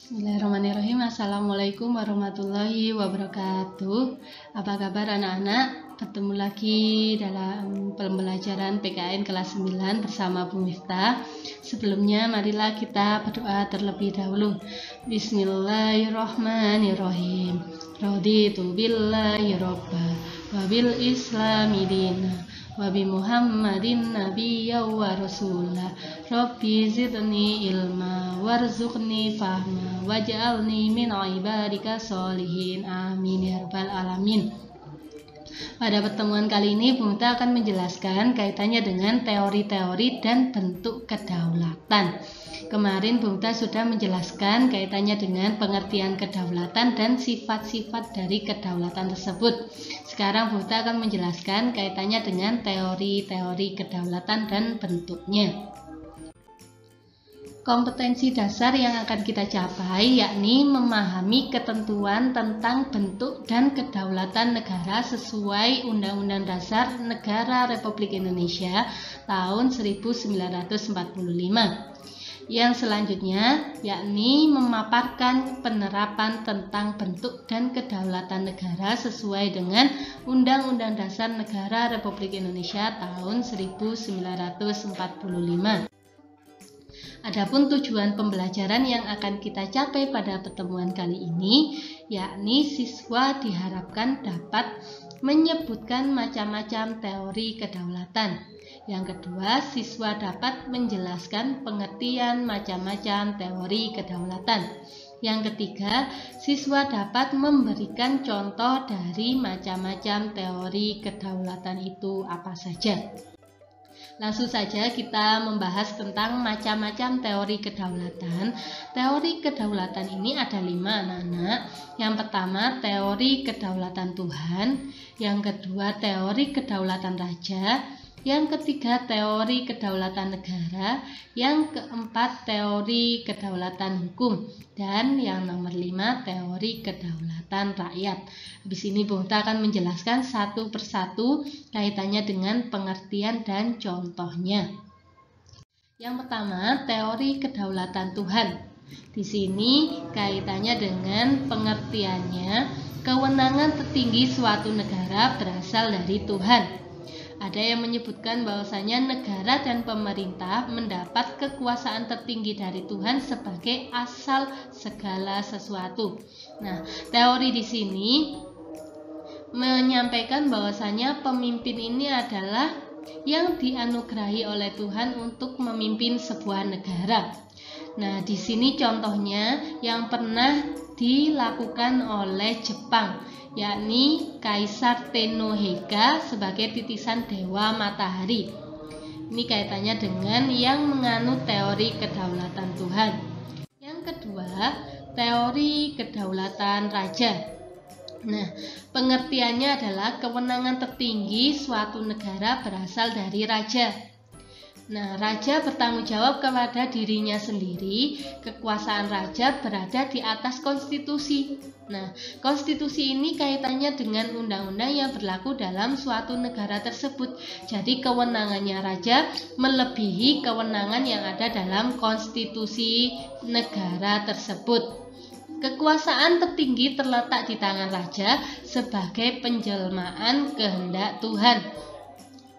Bismillahirrahmanirrahim. Assalamualaikum warahmatullahi wabarakatuh. Apa kabar anak-anak? Ketemu lagi dalam pembelajaran PKN kelas 9 bersama Bu Miftah. Sebelumnya marilah kita berdoa terlebih dahulu. Bismillahirrahmanirrahim. Raditu billahi robba wa bil islami dina wa bi Muhammadin nabiyya wa rasulah. Rabbi zidni ilma warzuqni fahma waj'alni min ibadika sholihin. Amin ya rabbal alamin. Pada pertemuan kali ini Bu Miftah akan menjelaskan kaitannya dengan teori-teori dan bentuk kedaulatan. Kemarin Bu Miftah sudah menjelaskan kaitannya dengan pengertian kedaulatan dan sifat-sifat dari kedaulatan tersebut. Sekarang Bu Miftah akan menjelaskan kaitannya dengan teori-teori kedaulatan dan bentuknya. Kompetensi dasar yang akan kita capai yakni memahami ketentuan tentang bentuk dan kedaulatan negara sesuai Undang-Undang Dasar Negara Republik Indonesia tahun 1945. Yang selanjutnya yakni memaparkan penerapan tentang bentuk dan kedaulatan negara sesuai dengan Undang-Undang Dasar Negara Republik Indonesia tahun 1945. Adapun tujuan pembelajaran yang akan kita capai pada pertemuan kali ini, yakni siswa diharapkan dapat menyebutkan macam-macam teori kedaulatan. Yang kedua, siswa dapat menjelaskan pengertian macam-macam teori kedaulatan. Yang ketiga, siswa dapat memberikan contoh dari macam-macam teori kedaulatan itu apa saja. Langsung saja kita membahas tentang macam-macam teori kedaulatan. Teori kedaulatan ini ada 5 anak-anak. Yang pertama teori kedaulatan Tuhan, yang kedua teori kedaulatan raja, yang ketiga teori kedaulatan negara, yang keempat teori kedaulatan hukum, dan yang nomor 5 teori kedaulatan rakyat. Habis ini Bu Miftah akan menjelaskan satu persatu kaitannya dengan pengertian dan contohnya. Yang pertama, teori kedaulatan Tuhan. Di sini kaitannya dengan pengertiannya, kewenangan tertinggi suatu negara berasal dari Tuhan. Ada yang menyebutkan bahwasanya negara dan pemerintah mendapat kekuasaan tertinggi dari Tuhan sebagai asal segala sesuatu. Nah, teori di sini menyampaikan bahwasanya pemimpin ini adalah yang dianugerahi oleh Tuhan untuk memimpin sebuah negara. Nah, di sini contohnya yang pernah dilakukan oleh Jepang, yakni Kaisar Tennoheiga sebagai titisan Dewa Matahari. Ini kaitannya dengan yang menganut teori kedaulatan Tuhan. Yang kedua, teori kedaulatan raja. Nah, pengertiannya adalah kewenangan tertinggi suatu negara berasal dari raja. Nah, raja bertanggung jawab kepada dirinya sendiri. Kekuasaan raja berada di atas konstitusi. Nah, konstitusi ini kaitannya dengan undang-undang yang berlaku dalam suatu negara tersebut. Jadi kewenangannya raja melebihi kewenangan yang ada dalam konstitusi negara tersebut. Kekuasaan tertinggi terletak di tangan raja sebagai penjelmaan kehendak Tuhan.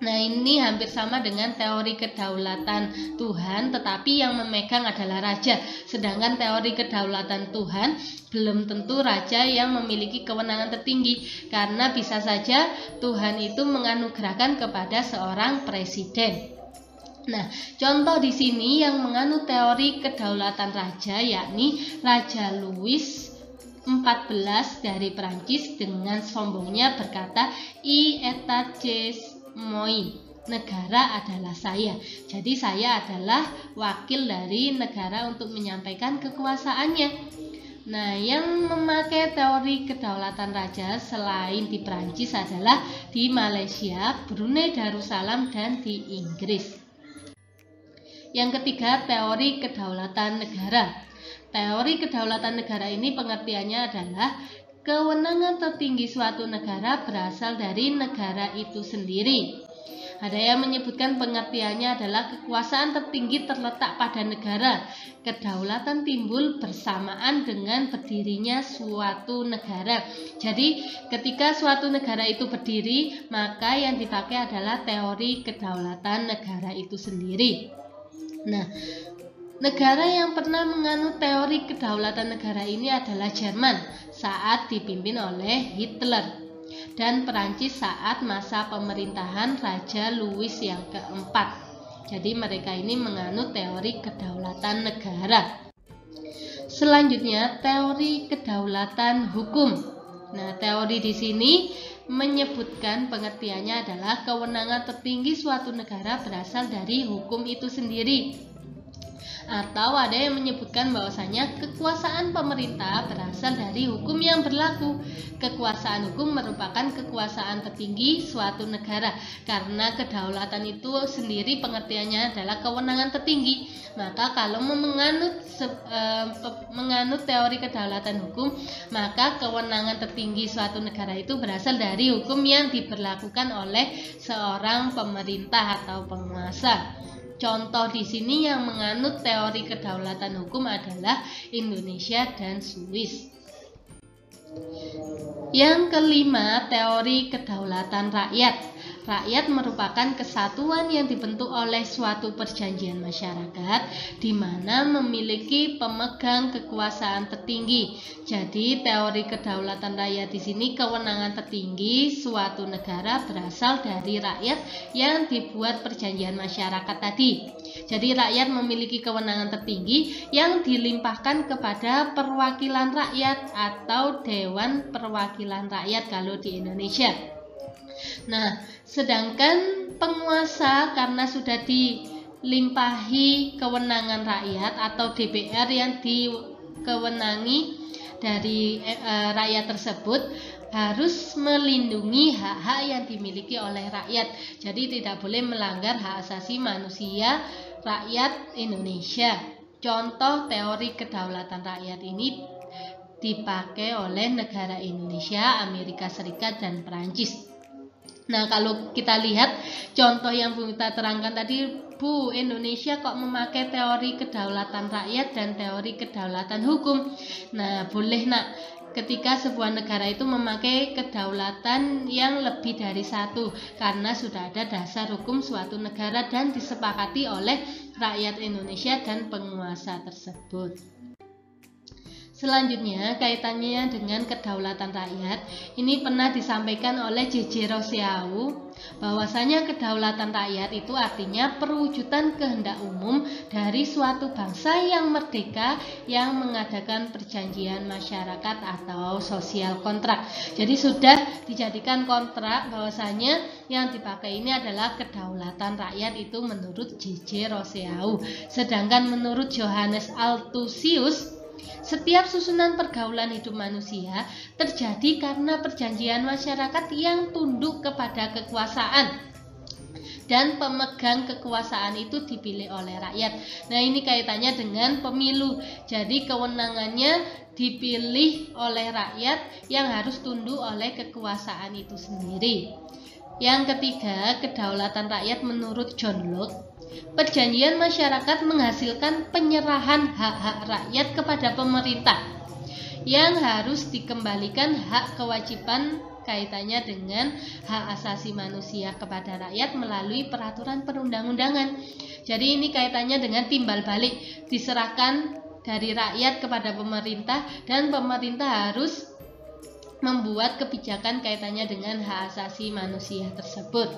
Nah, ini hampir sama dengan teori kedaulatan Tuhan, tetapi yang memegang adalah raja. Sedangkan teori kedaulatan Tuhan belum tentu raja yang memiliki kewenangan tertinggi, karena bisa saja Tuhan itu menganugerahkan kepada seorang presiden. Nah, contoh di sini yang menganut teori kedaulatan raja yakni Raja Louis XIV dari Prancis dengan sombongnya berkata, "I état moi, negara adalah saya." Jadi saya adalah wakil dari negara untuk menyampaikan kekuasaannya. Nah, yang memakai teori kedaulatan raja selain di Prancis adalah di Malaysia, Brunei Darussalam, dan di Inggris. Yang ketiga, teori kedaulatan negara. Teori kedaulatan negara ini pengertiannya adalah kewenangan tertinggi suatu negara berasal dari negara itu sendiri. Ada yang menyebutkan pengertiannya adalah kekuasaan tertinggi terletak pada negara. Kedaulatan timbul bersamaan dengan berdirinya suatu negara. Jadi ketika suatu negara itu berdiri, maka yang dipakai adalah teori kedaulatan negara itu sendiri. Nah, negara yang pernah menganut teori kedaulatan negara ini adalah Jerman saat dipimpin oleh Hitler, dan Perancis saat masa pemerintahan Raja Louis yang keempat. Jadi mereka ini menganut teori kedaulatan negara. Selanjutnya, teori kedaulatan hukum. Nah, teori di sini menyebutkan pengertiannya adalah kewenangan tertinggi suatu negara berasal dari hukum itu sendiri. Atau ada yang menyebutkan bahwasanya kekuasaan pemerintah berasal dari hukum yang berlaku. Kekuasaan hukum merupakan kekuasaan tertinggi suatu negara. Karena kedaulatan itu sendiri pengertiannya adalah kewenangan tertinggi. Maka kalau menganut teori kedaulatan hukum, maka kewenangan tertinggi suatu negara itu berasal dari hukum yang diberlakukan oleh seorang pemerintah atau penguasa. Contoh di sini yang menganut teori kedaulatan hukum adalah Indonesia dan Swiss. Yang kelima, teori kedaulatan rakyat. Rakyat merupakan kesatuan yang dibentuk oleh suatu perjanjian masyarakat di mana memiliki pemegang kekuasaan tertinggi. Jadi teori kedaulatan rakyat di sini kewenangan tertinggi suatu negara berasal dari rakyat yang dibuat perjanjian masyarakat tadi. Jadi rakyat memiliki kewenangan tertinggi yang dilimpahkan kepada perwakilan rakyat atau Dewan Perwakilan Rakyat kalau di Indonesia. Nah, sedangkan penguasa karena sudah dilimpahi kewenangan rakyat atau DPR yang dikewenangi dari rakyat tersebut harus melindungi hak-hak yang dimiliki oleh rakyat. Jadi tidak boleh melanggar hak asasi manusia rakyat Indonesia. Contoh teori kedaulatan rakyat ini dipakai oleh negara Indonesia, Amerika Serikat, dan Perancis. Nah, kalau kita lihat contoh yang Bu kita terangkan tadi, Bu, Indonesia kok memakai teori kedaulatan rakyat dan teori kedaulatan hukum. Nah, boleh nak, ketika sebuah negara itu memakai kedaulatan yang lebih dari satu, karena sudah ada dasar hukum suatu negara dan disepakati oleh rakyat Indonesia dan penguasa tersebut. Selanjutnya, kaitannya dengan kedaulatan rakyat, ini pernah disampaikan oleh J.J. Rousseau bahwasanya kedaulatan rakyat itu artinya perwujudan kehendak umum dari suatu bangsa yang merdeka yang mengadakan perjanjian masyarakat atau sosial kontrak. Jadi sudah dijadikan kontrak bahwasanya yang dipakai ini adalah kedaulatan rakyat itu menurut J.J. Rousseau. Sedangkan menurut Johannes Althusius, setiap susunan pergaulan hidup manusia terjadi karena perjanjian masyarakat yang tunduk kepada kekuasaan dan pemegang kekuasaan itu dipilih oleh rakyat. Nah, ini kaitannya dengan pemilu. Jadi kewenangannya dipilih oleh rakyat yang harus tunduk oleh kekuasaan itu sendiri. Yang ketiga, kedaulatan rakyat menurut John Locke. Perjanjian masyarakat menghasilkan penyerahan hak-hak rakyat kepada pemerintah yang harus dikembalikan hak kewajiban kaitannya dengan hak asasi manusia kepada rakyat melalui peraturan perundang-undangan. Jadi ini kaitannya dengan timbal balik, diserahkan dari rakyat kepada pemerintah dan pemerintah harus membuat kebijakan kaitannya dengan hak asasi manusia tersebut.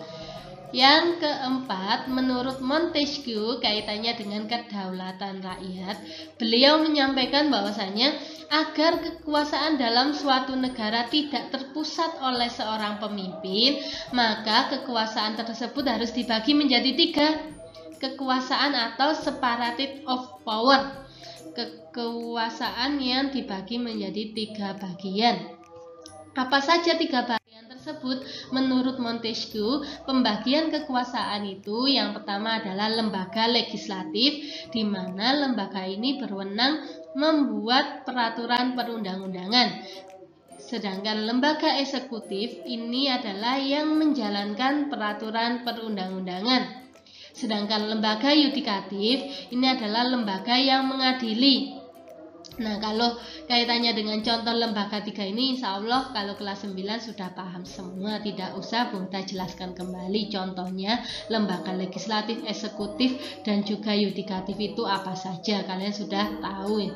Yang keempat, menurut Montesquieu kaitannya dengan kedaulatan rakyat, beliau menyampaikan bahwasanya agar kekuasaan dalam suatu negara tidak terpusat oleh seorang pemimpin, maka kekuasaan tersebut harus dibagi menjadi 3 kekuasaan atau separated of power. Kekuasaan yang dibagi menjadi 3 bagian. Apa saja 3 bagian tersebut? Menurut Montesquieu, pembagian kekuasaan itu yang pertama adalah lembaga legislatif, di mana lembaga ini berwenang membuat peraturan perundang-undangan. Sedangkan lembaga eksekutif ini adalah yang menjalankan peraturan perundang-undangan. Sedangkan lembaga yudikatif ini adalah lembaga yang mengadili. Nah, kalau kaitannya dengan contoh lembaga 3 ini, insya Allah kalau kelas 9 sudah paham semua, tidak usah Bunda jelaskan kembali contohnya lembaga legislatif, eksekutif, dan juga yudikatif itu apa saja, kalian sudah tahu.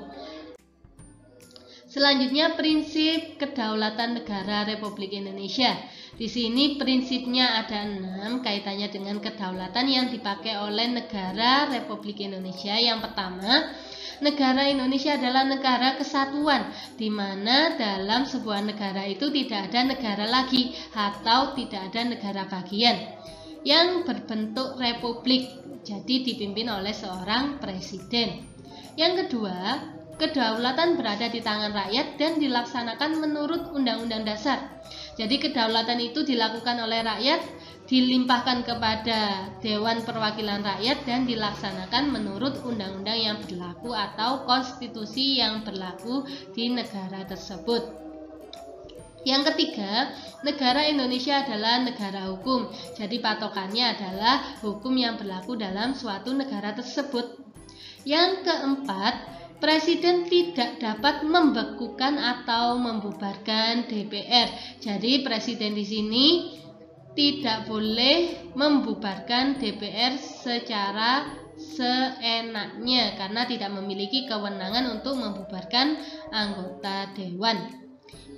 Selanjutnya prinsip kedaulatan negara Republik Indonesia. Di sini prinsipnya ada 6 kaitannya dengan kedaulatan yang dipakai oleh negara Republik Indonesia. Yang pertama, negara Indonesia adalah negara kesatuan, di mana dalam sebuah negara itu tidak ada negara lagi atau tidak ada negara bagian yang berbentuk republik, jadi dipimpin oleh seorang presiden. Yang kedua, kedaulatan berada di tangan rakyat dan dilaksanakan menurut Undang-Undang Dasar. Jadi kedaulatan itu dilakukan oleh rakyat, dilimpahkan kepada Dewan Perwakilan Rakyat dan dilaksanakan menurut undang-undang yang berlaku atau konstitusi yang berlaku di negara tersebut. Yang ketiga, negara Indonesia adalah negara hukum. Jadi patokannya adalah hukum yang berlaku dalam suatu negara tersebut. Yang keempat, Presiden tidak dapat membekukan atau membubarkan DPR. Jadi presiden di sini tidak boleh membubarkan DPR secara seenaknya karena tidak memiliki kewenangan untuk membubarkan anggota dewan.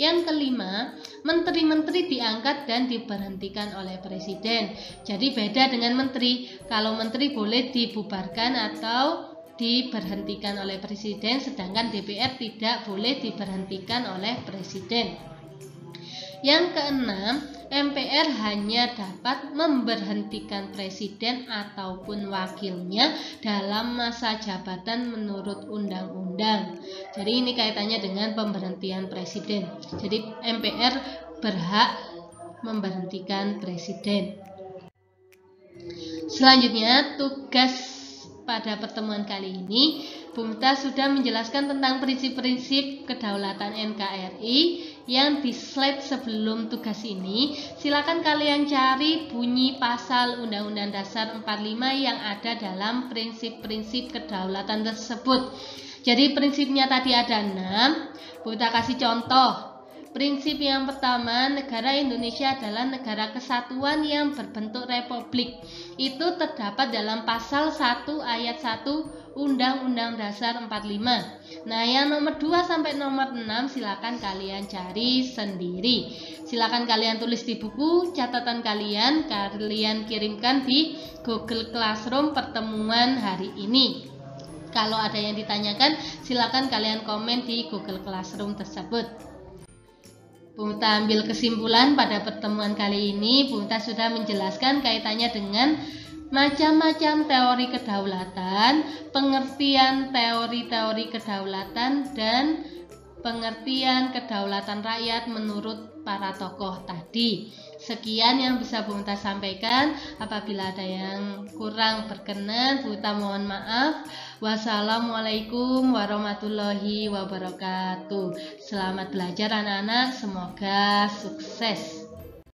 Yang kelima, menteri-menteri diangkat dan diberhentikan oleh presiden. Jadi beda dengan menteri. Kalau menteri boleh dibubarkan atau diberhentikan oleh presiden, sedangkan DPR tidak boleh diberhentikan oleh presiden. Yang keenam, MPR hanya dapat memberhentikan presiden ataupun wakilnya dalam masa jabatan menurut undang-undang. Jadi ini kaitannya dengan pemberhentian presiden. Jadi MPR berhak memberhentikan presiden. Selanjutnya, tugas pada pertemuan kali ini, Bunda sudah menjelaskan tentang prinsip-prinsip kedaulatan NKRI yang di slide sebelum tugas ini. Silakan kalian cari bunyi pasal Undang-Undang Dasar 45 yang ada dalam prinsip-prinsip kedaulatan tersebut. Jadi prinsipnya tadi ada 6. Bunda kasih contoh. Prinsip yang pertama, negara Indonesia adalah negara kesatuan yang berbentuk republik. Itu terdapat dalam pasal 1 ayat 1 Undang-Undang Dasar 45. Nah, yang nomor 2 sampai nomor 6 silakan kalian cari sendiri. Silakan kalian tulis di buku catatan kalian kirimkan di Google Classroom pertemuan hari ini. Kalau ada yang ditanyakan, silakan kalian komen di Google Classroom tersebut. Bunda ambil kesimpulan pada pertemuan kali ini, Bunda sudah menjelaskan kaitannya dengan macam-macam teori kedaulatan, pengertian teori-teori kedaulatan, dan pengertian kedaulatan rakyat menurut para tokoh tadi. Sekian yang bisa Bunda sampaikan. Apabila ada yang kurang berkenan, Bunda mohon maaf. Wassalamualaikum warahmatullahi wabarakatuh. Selamat belajar anak-anak, semoga sukses.